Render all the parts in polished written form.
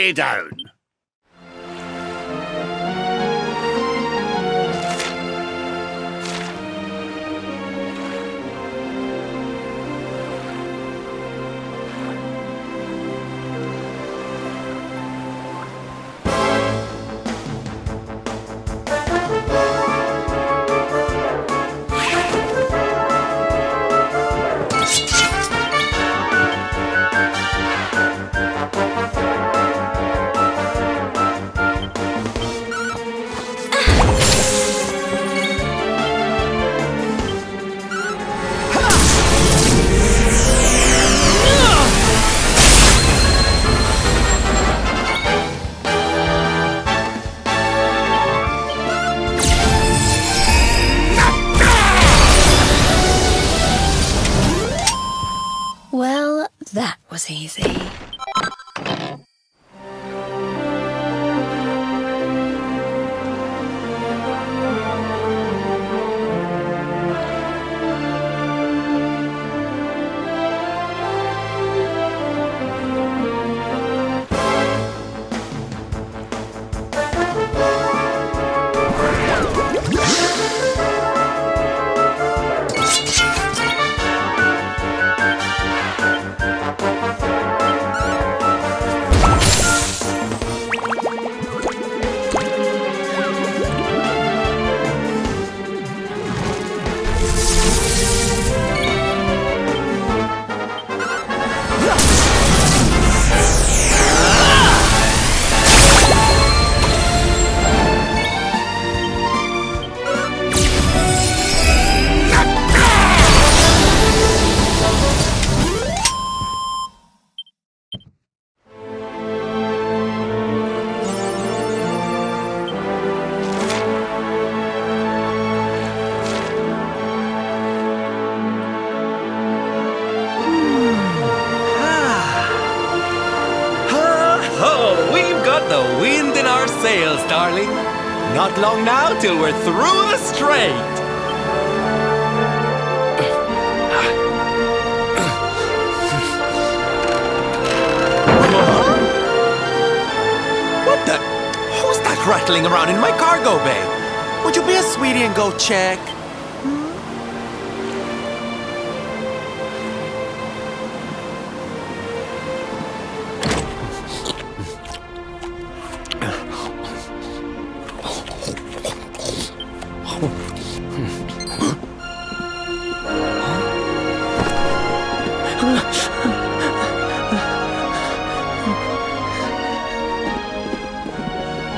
lay down. Well, that was easy. The wind in our sails, darling. Not long now till we're through the strait. What the? Who's that rattling around in my cargo bay? Would you be a sweetie and go check?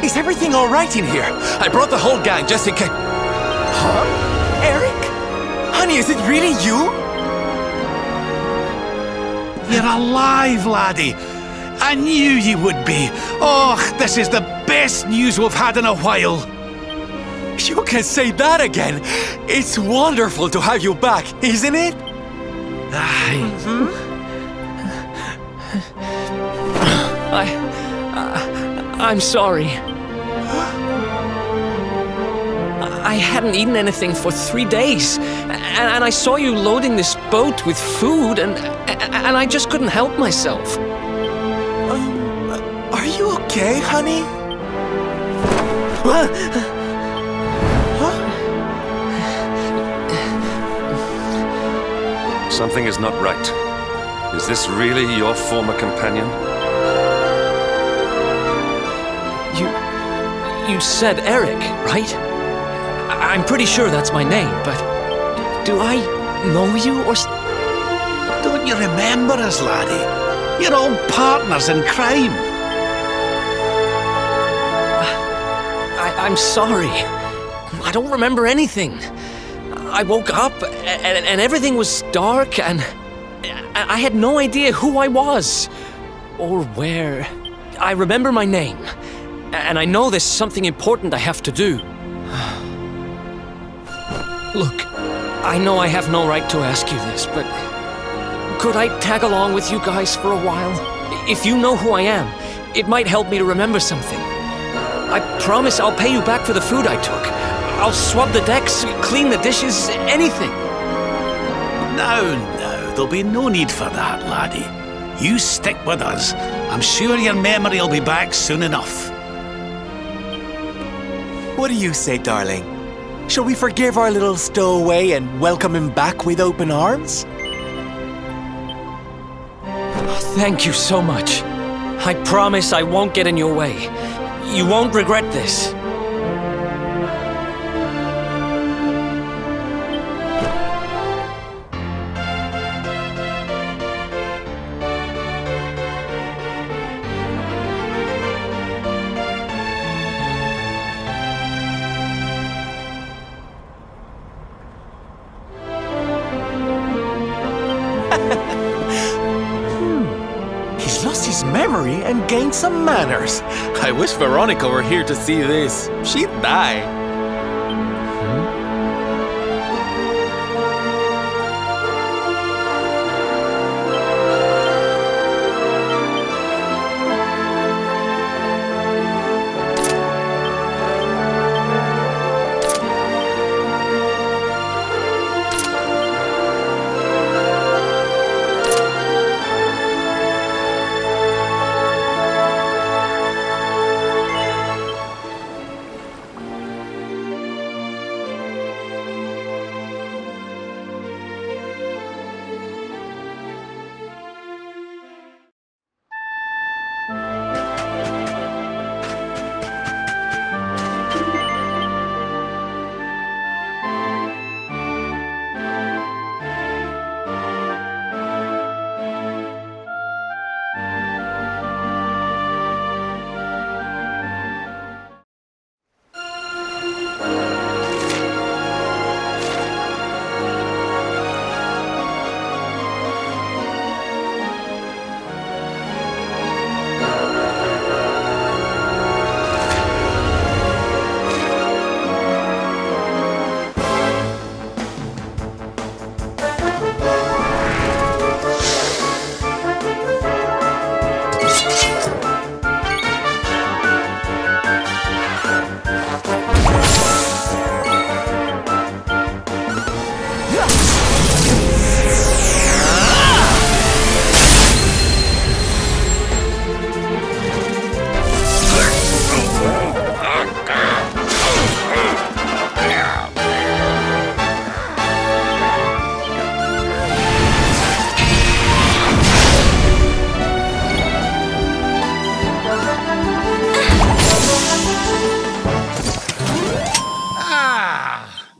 Is everything all right in here? I brought the whole gang just in case. Huh? Erik? Honey, is it really you? You're alive, laddie. I knew you would be. Oh, this is the best news we've had in a while. You can say that again. It's wonderful to have you back, isn't it? Aye. I'm sorry. I hadn't eaten anything for 3 days, and I saw you loading this boat with food, and I just couldn't help myself. Are you okay, honey? Something is not right. Is this really your former companion? You said Erik, right? I'm pretty sure that's my name, but do I know you or... Don't you remember us, laddie? You're all partners in crime. I'm sorry. I don't remember anything. I woke up and everything was dark and I had no idea who I was or where. I remember my name and I know there's something important I have to do. Look, I know I have no right to ask you this, but could I tag along with you guys for a while? If you know who I am, it might help me to remember something. I promise I'll pay you back for the food I took. I'll swab the decks, clean the dishes, anything. No, there'll be no need for that, laddie. You stick with us, I'm sure your memory will be back soon enough. What do you say, darling? Shall we forgive our little stowaway and welcome him back with open arms? Thank you so much. I promise I won't get in your way. You won't regret this. He's lost his memory and gained some manners. I wish Veronica were here to see this. She'd die.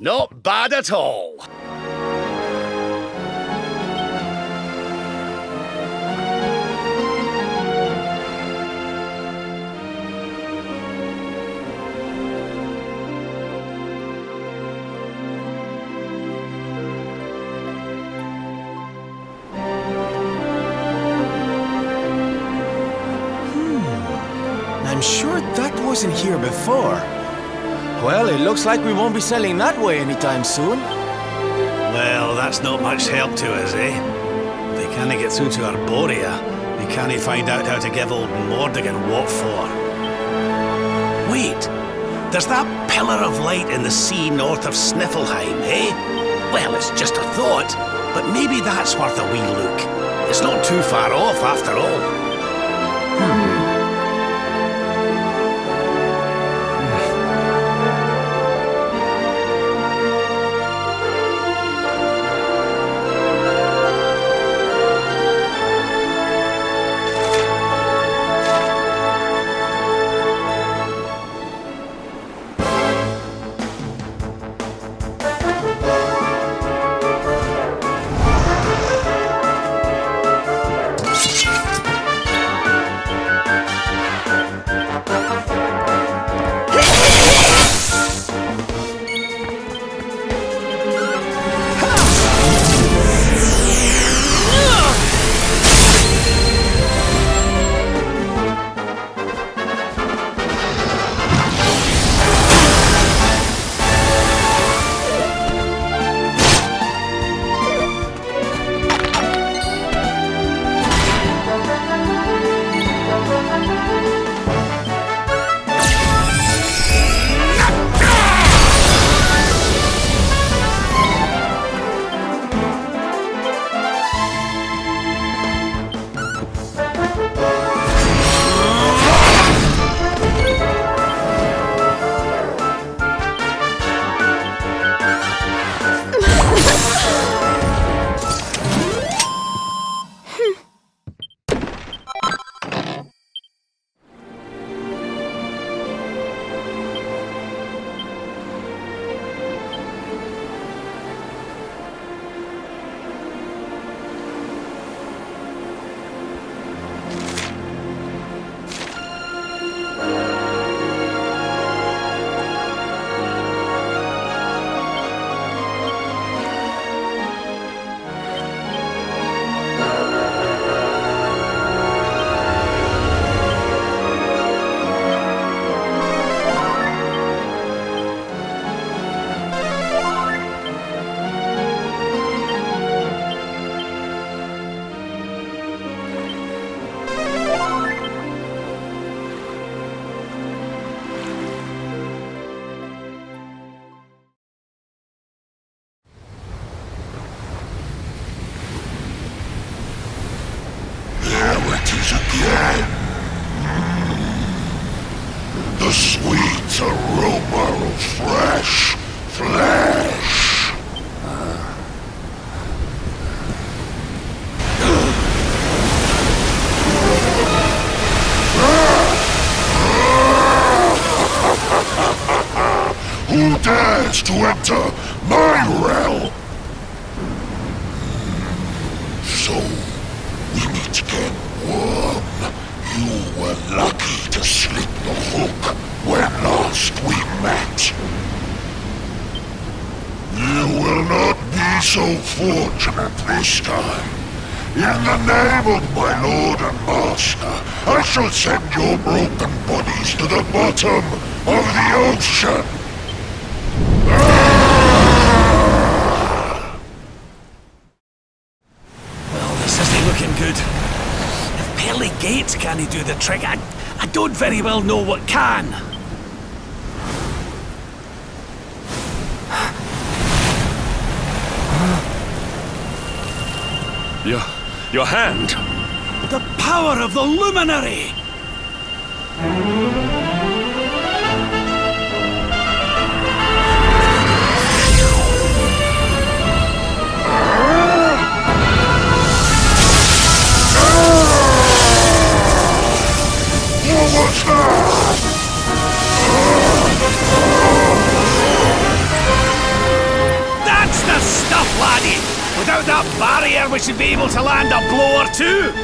Not bad at all. I'm sure that wasn't here before. Well, it looks like we won't be sailing that way anytime soon. Well, that's not much help to us, eh? They can't get through to Arborea. They can't find out how to give old Mordigan what for. Wait, there's that pillar of light in the sea north of Sniffelheim, eh? Well, it's just a thought, but maybe that's worth a wee look. It's not too far off, after all. The sweet aroma of fresh flesh. Who dares to enter my realm? So, we meet again, worm. You were lucky to slip the hook when last we met. You will not be so fortunate this time. In the name of my lord and master, I shall send your broken bodies to the bottom of the ocean. Well, this isn't looking good. If pearly gates can't do the trick, I don't very well know what can. Your hand! The power of the luminary! What was that? That's the stuff, laddie! Without that barrier, we should be able to land a blow or two!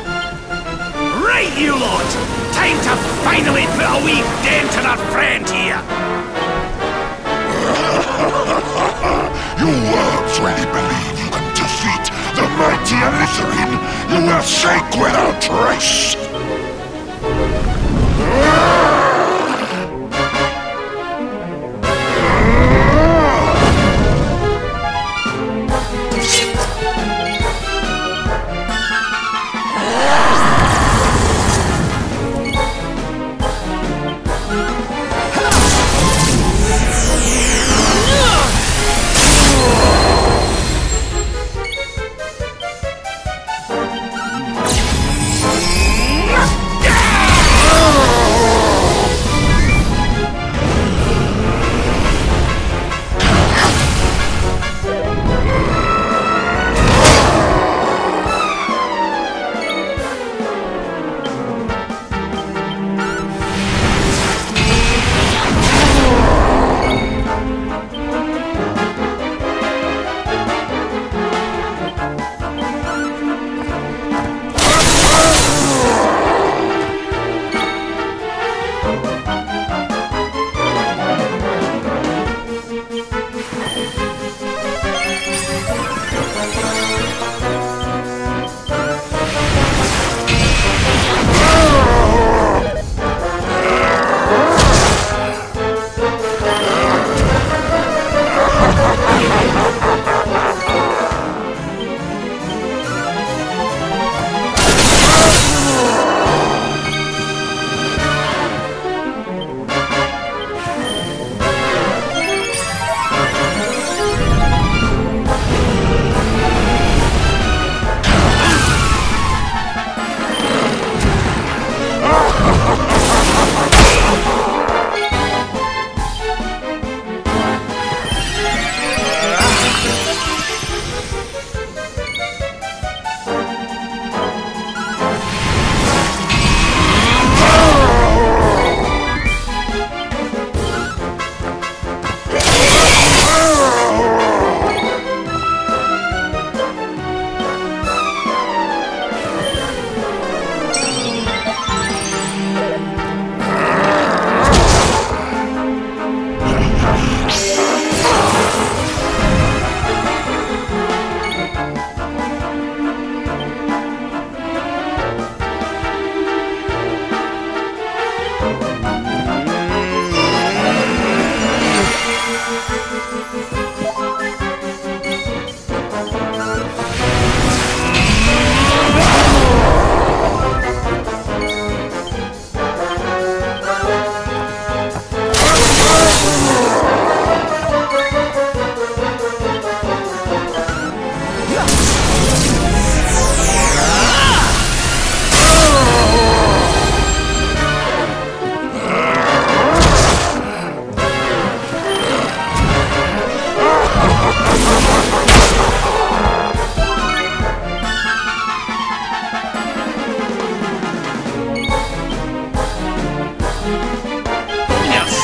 Right, you lot! Time to finally put a wee dent in our friend here! You worms really believe you can defeat the mighty Alizarin? You will sink without trace!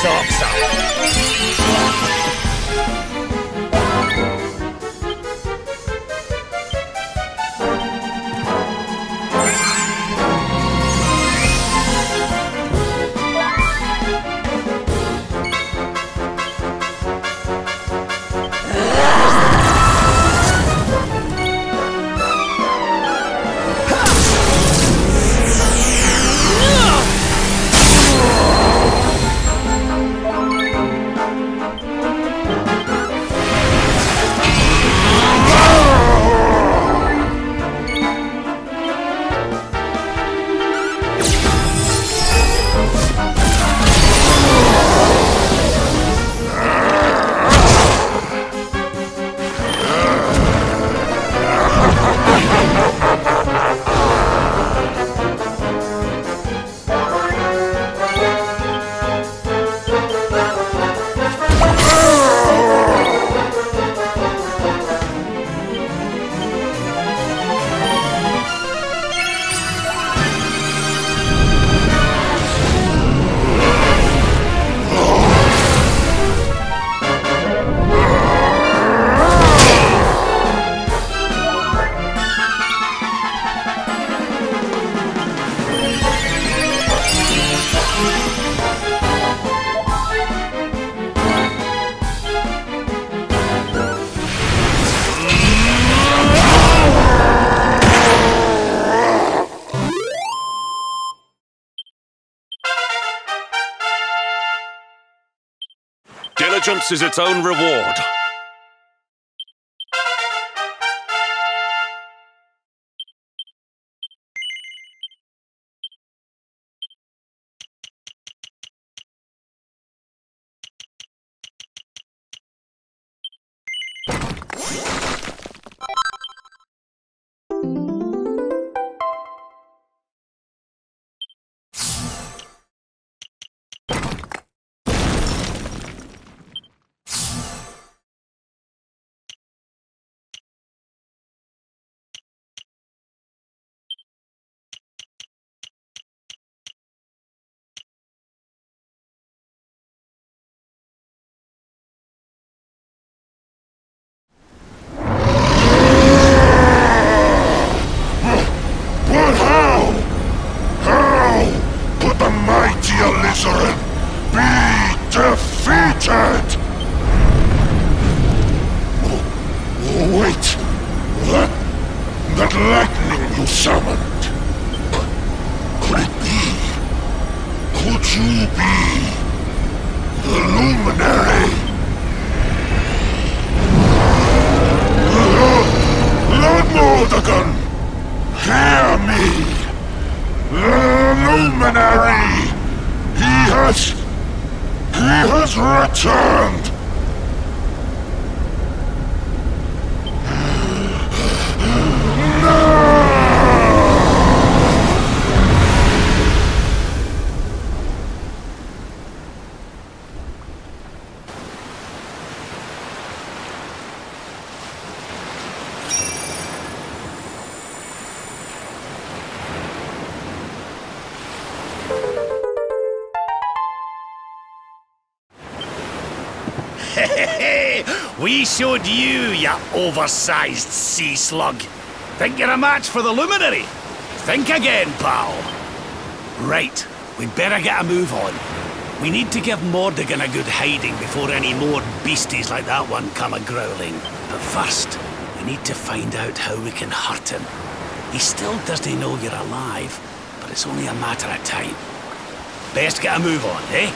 socks up. Diligence is its own reward. That lightning you summoned. Could it be? Could you be the luminary? Lord Mordegon, hear me. The luminary. He has returned. We showed you, you oversized sea slug. Think you're a match for the luminary? Think again, pal. Right, we'd better get a move on. We need to give Mordegon a good hiding before any more beasties like that one come a-growling. But first, we need to find out how we can hurt him. He still doesn't know you're alive, but it's only a matter of time. Best get a move on, eh?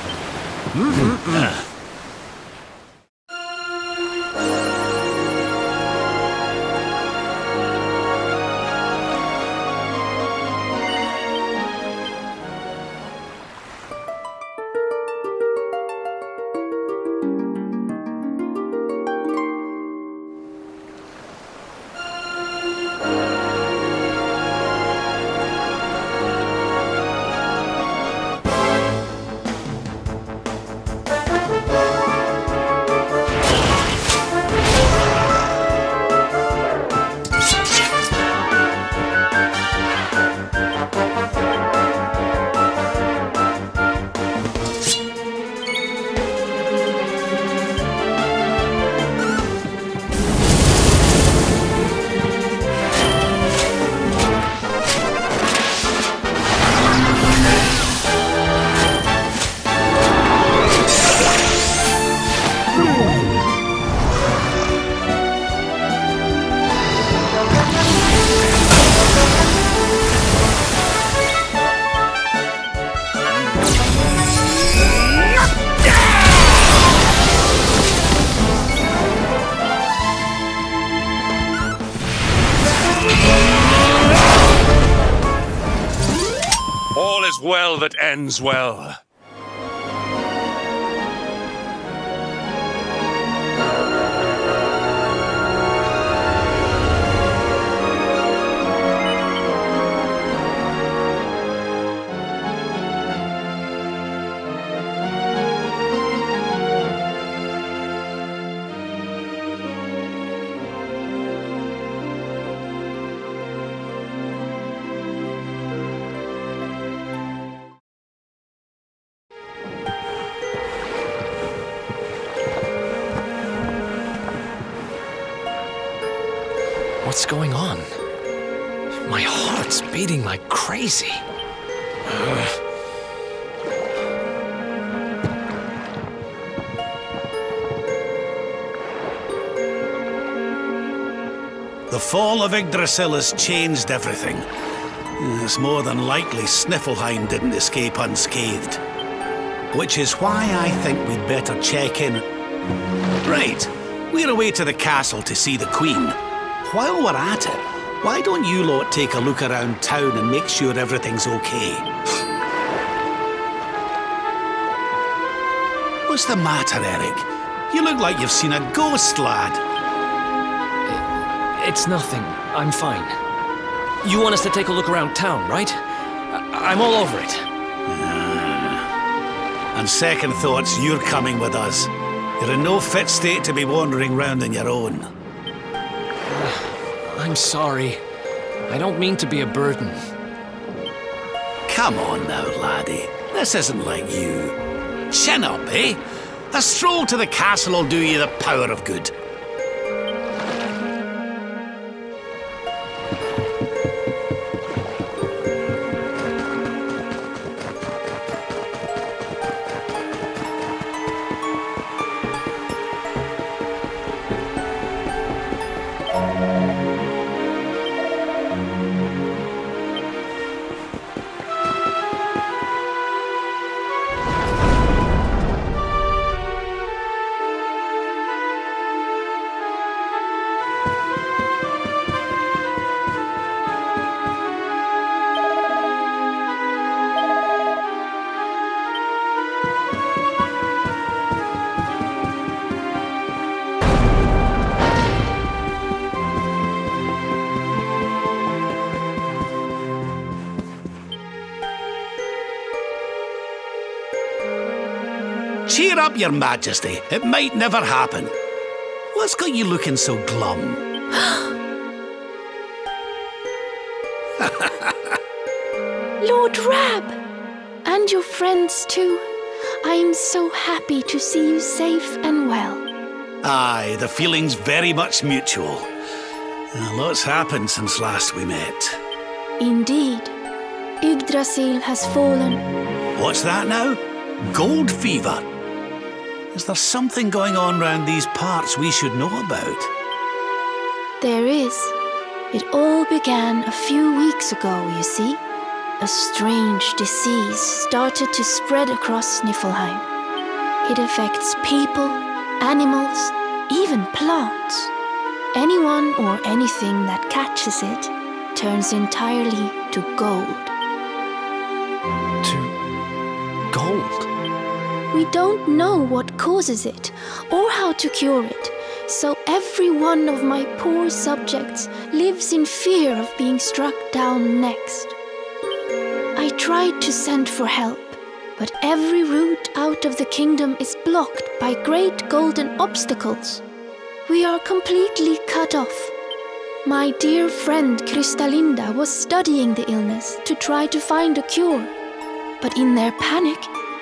that ends well. What's going on? My heart's beating like crazy. The fall of Yggdrasil has changed everything. It's more than likely Sniffleheim didn't escape unscathed. Which is why I think we'd better check in. Right, we're away to the castle to see the Queen. While we're at it, why don't you lot take a look around town and make sure everything's okay? What's the matter, Erik? You look like you've seen a ghost, lad. It's nothing. I'm fine. You want us to take a look around town, right? I'm all over it. On second thoughts, you're coming with us. You're in no fit state to be wandering round on your own. I'm sorry. I don't mean to be a burden. Come on now, laddie. This isn't like you. Chin up, eh? A stroll to the castle will do you the power of good. Cheer up, Your Majesty. It might never happen. What's got you looking so glum? Lord Rab! And your friends too. I am so happy to see you safe and well. Aye, the feeling's very much mutual. A lot's happened since last we met. Indeed. Yggdrasil has fallen. What's that now? Gold fever? Is there something going on round these parts we should know about? There is. It all began a few weeks ago, you see. A strange disease started to spread across Niflheim. It affects people, animals, even plants. Anyone or anything that catches it turns entirely to gold. To gold? We don't know what causes it or how to cure it, so every one of my poor subjects lives in fear of being struck down next. I tried to send for help, but every route out of the kingdom is blocked by great golden obstacles. We are completely cut off. My dear friend Kristalinda was studying the illness to try to find a cure, but in their panic,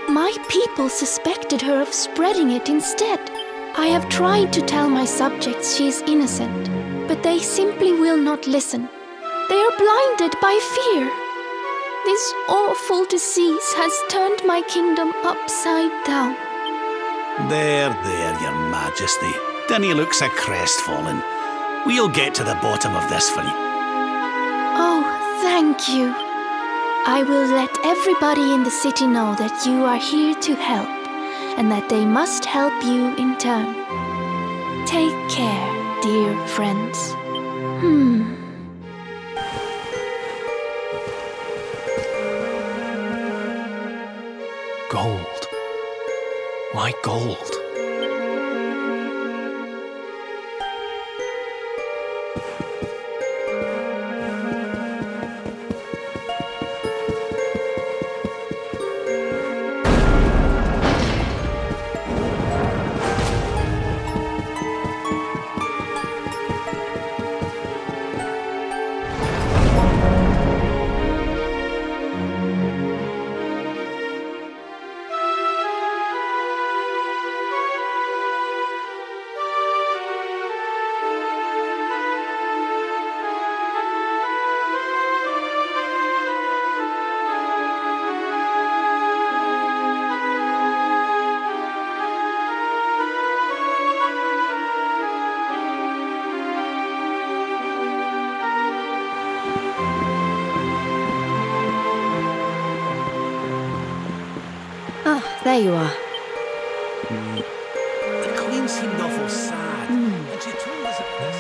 my people suspected her of spreading it instead. I have tried to tell my subjects she is innocent, but they simply will not listen. They are blinded by fear. This awful disease has turned my kingdom upside down. There, Your Majesty. Dinna look so crestfallen. We'll get to the bottom of this for you. Oh, thank you. I will let everybody in the city know that you are here to help, and that they must help you in turn. Take care, dear friends. Why gold? There you are. The Queen seemed awful sad, and she told us this.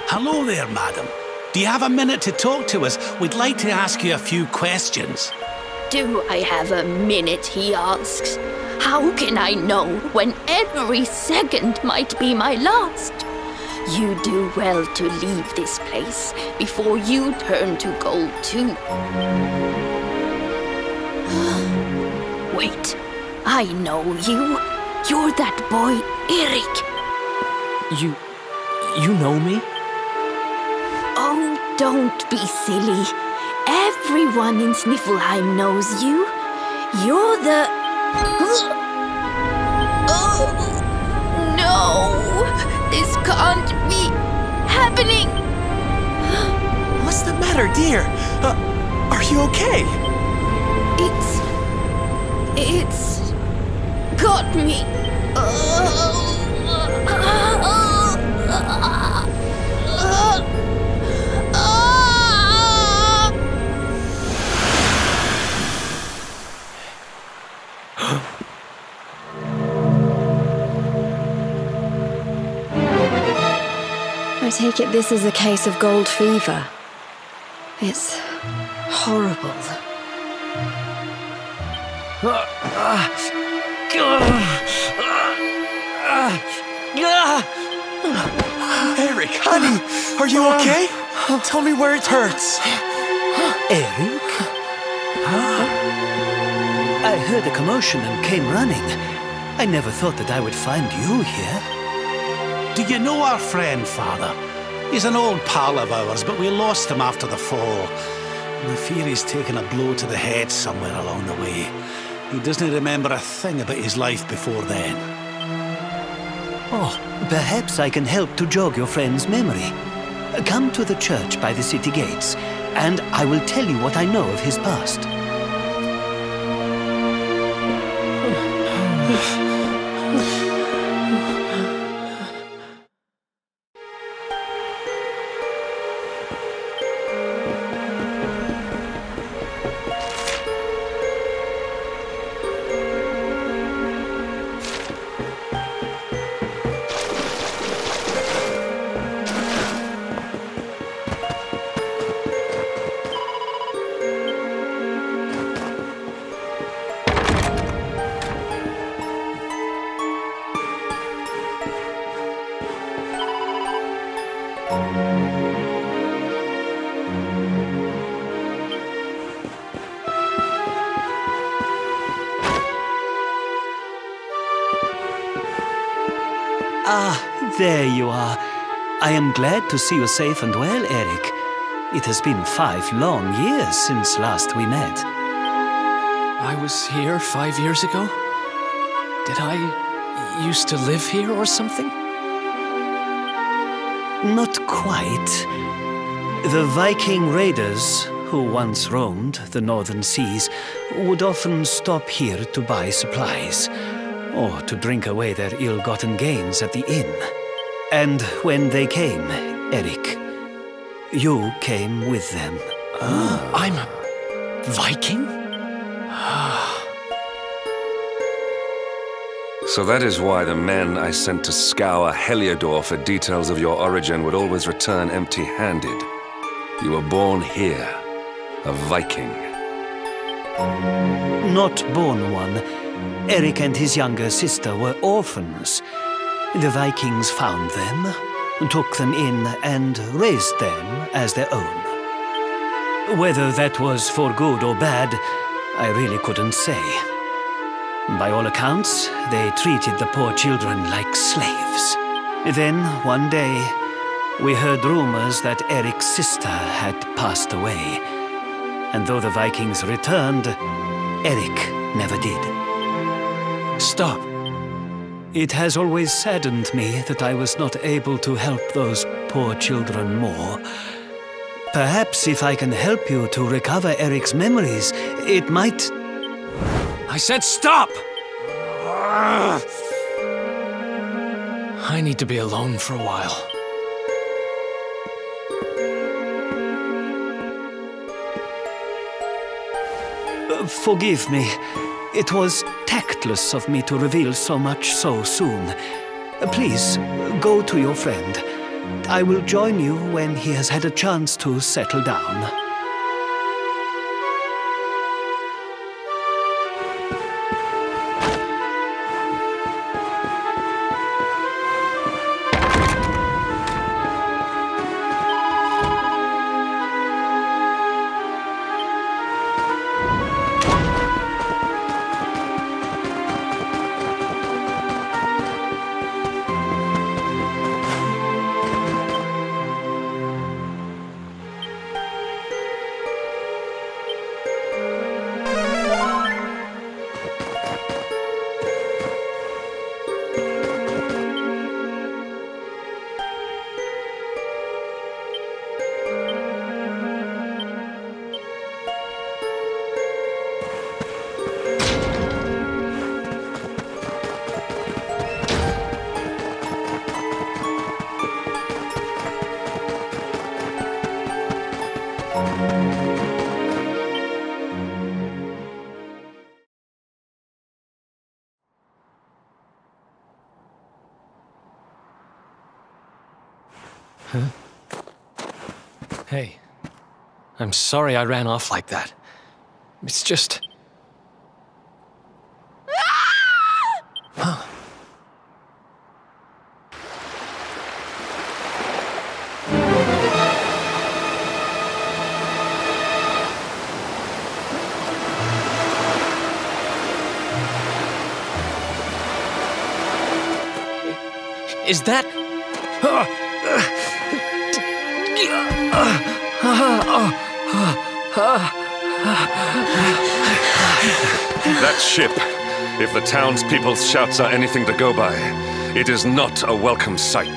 Hello there, madam. Do you have a minute to talk to us? We'd like to ask you a few questions. Do I have a minute, he asks. How can I know when every second might be my last? You do well to leave this place before you turn to gold too. Wait, I know you. You're that boy, Erik. You know me? Oh, don't be silly. Everyone in Sniffelheim knows you. You're the... Oh, no! This can't be happening! What's the matter, dear? Are you okay? It's got me. I take it this is a case of gold fever. It's horrible. Erik, honey, are you okay? Tell me where it hurts. Erik? I heard a commotion and came running. I never thought that I would find you here. Do you know our friend, Father? He's an old pal of ours, but we lost him after the fall. And I fear he's taken a blow to the head somewhere along the way. He doesn't remember a thing about his life before then. Oh, perhaps I can help to jog your friend's memory. Come to the church by the city gates, and I will tell you what I know of his past. Ah, there you are. I am glad to see you safe and well, Erik. It has been 5 long years since last we met. I was here 5 years ago? Did I used to live here or something? Not quite. The Viking raiders, who once roamed the northern seas, would often stop here to buy supplies, or to drink away their ill-gotten gains at the inn. And when they came, Erik, you came with them. I'm a Viking? So that is why the men I sent to scour Heliodor for details of your origin would always return empty-handed. You were born here, a Viking. Not born one. Erik and his younger sister were orphans. The Vikings found them, took them in, and raised them as their own. Whether that was for good or bad, I really couldn't say. By all accounts, they treated the poor children like slaves. Then, one day, we heard rumors that Erik's sister had passed away. And though the Vikings returned, Erik never did. Stop. It has always saddened me that I was not able to help those poor children more. Perhaps if I can help you to recover Erik's memories, it might... I said stop! I need to be alone for a while. Forgive me. It was tactless of me to reveal so much so soon. Please, go to your friend. I will join you when he has had a chance to settle down. Huh? Hey, I'm sorry I ran off like that. It's just... Huh. Is that... That ship, if the townspeople's shouts are anything to go by, it is not a welcome sight.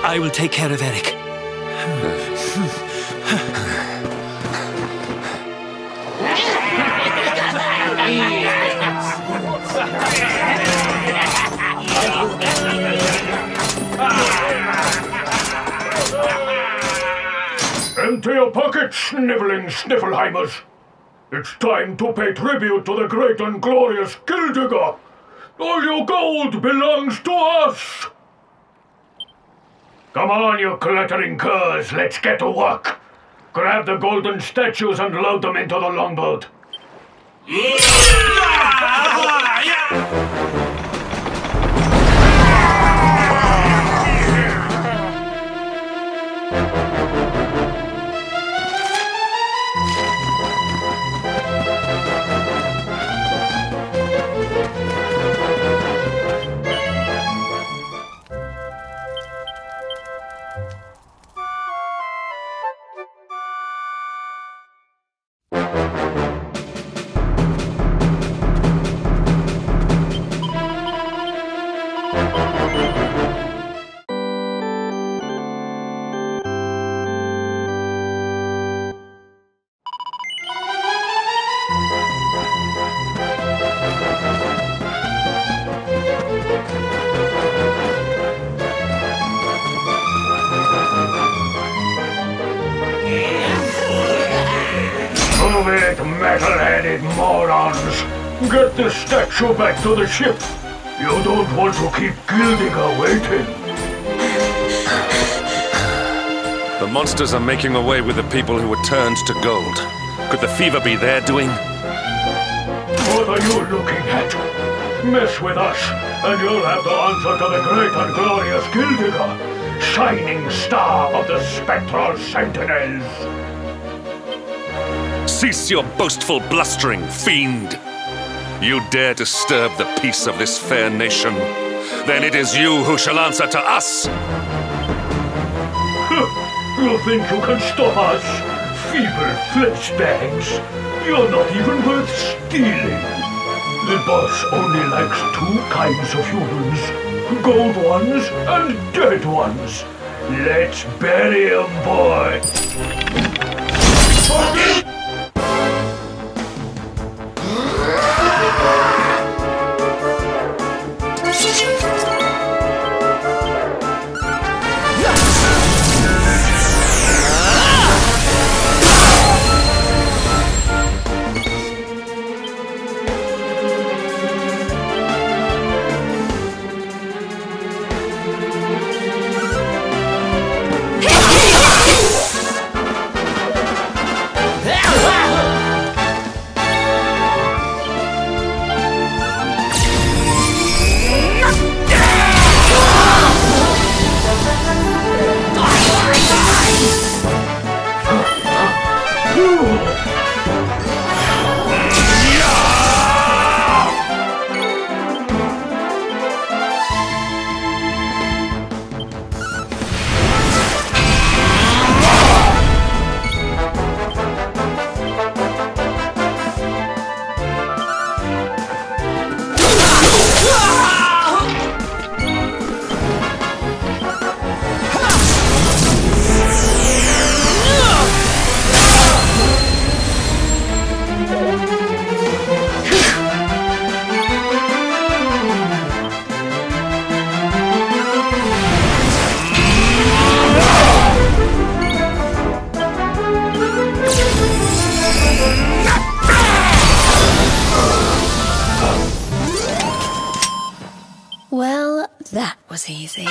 I will take care of Erik. Empty your pockets, sniveling Sniffelheimers. It's time to pay tribute to the great and glorious Gildigger. All your gold belongs to us. Come on, you clattering curs, let's get to work. Grab the golden statues and load them into the longboat. Move it, metal-headed morons! Get the statue back to the ship! You don't want to keep Gildigger waiting! The monsters are making away with the people who were turned to gold. Could the fever be their doing? What are you looking at? Mess with us, and you'll have the answer to the great and glorious Gildigger, shining star of the spectral sentinels. Cease your boastful blustering, fiend! You dare disturb the peace of this fair nation? Then it is you who shall answer to us! You think you can stop us? Feeble flesh bags. You're not even worth stealing. The boss only likes two kinds of humans. Gold ones and dead ones. Let's bury 'em, boy. Well, that was easy.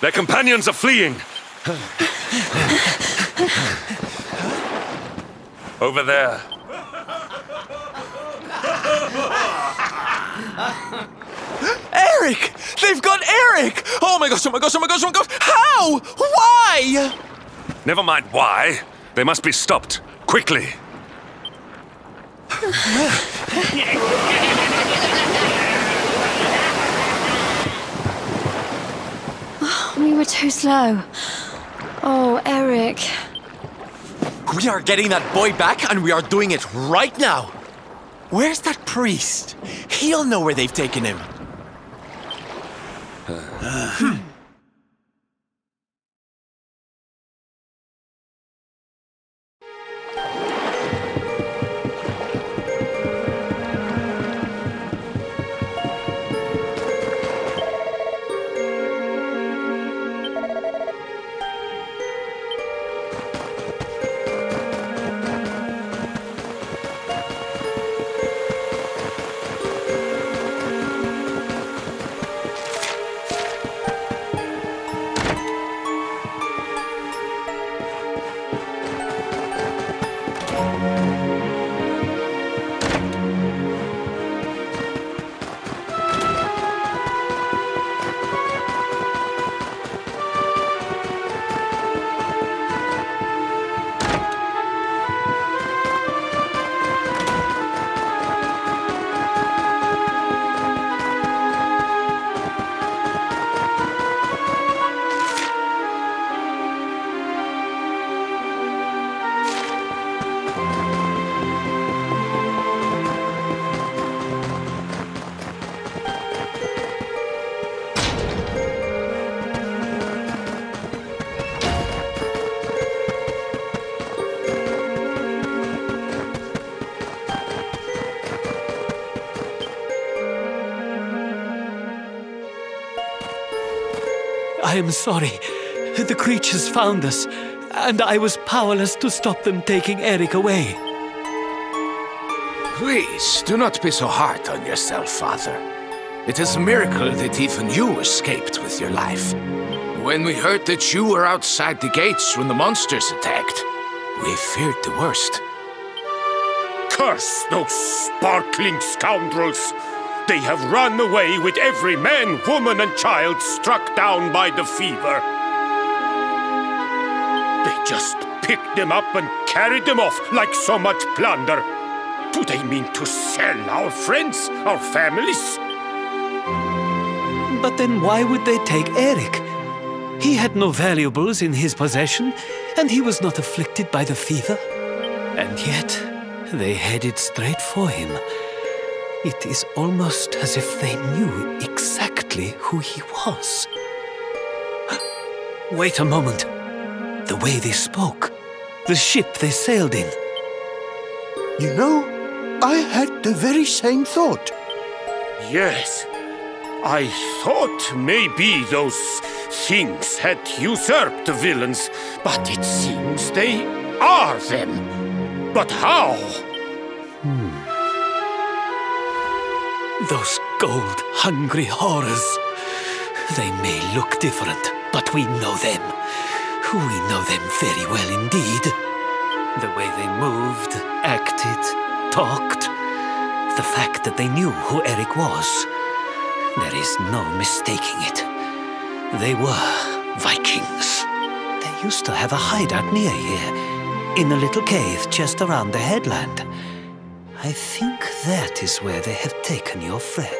Their companions are fleeing! Over there. Erik! They've got Erik! Oh my gosh, oh my gosh, oh my gosh, oh my gosh! How? Why? Never mind why. They must be stopped. Quickly. We were too slow. Oh, Erik. We are getting that boy back, and we are doing it right now. Where's that priest? He'll know where they've taken him. I am sorry. The creatures found us, and I was powerless to stop them taking Erik away. Please, do not be so hard on yourself, Father. It is a miracle that even you escaped with your life. When we heard that you were outside the gates when the monsters attacked, we feared the worst. Curse those sparkling scoundrels! They have run away with every man, woman, and child struck down by the fever. They just picked them up and carried them off like so much plunder. Do they mean to sell our friends, our families? But then why would they take Erik? He had no valuables in his possession, and he was not afflicted by the fever. And yet, they headed straight for him. It is almost as if they knew exactly who he was. Wait a moment. The way they spoke. The ship they sailed in. You know, I had the very same thought. Yes. I thought maybe those things had usurped the villains, but it seems they are them. But how? Those gold-hungry horrors. They may look different, but we know them. We know them very well indeed. The way they moved, acted, talked. The fact that they knew who Erik was. There is no mistaking it. They were Vikings. They used to have a hideout near here, in a little cave just around the headland. I think that is where they have taken your friend.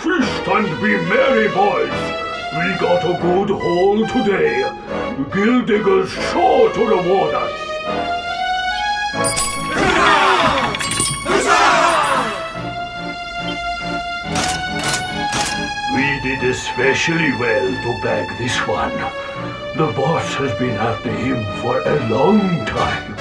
Feast and be merry, boys. We got a good haul today. Guild diggers sure to reward us. We did especially well to bag this one. The boss has been after him for a long time.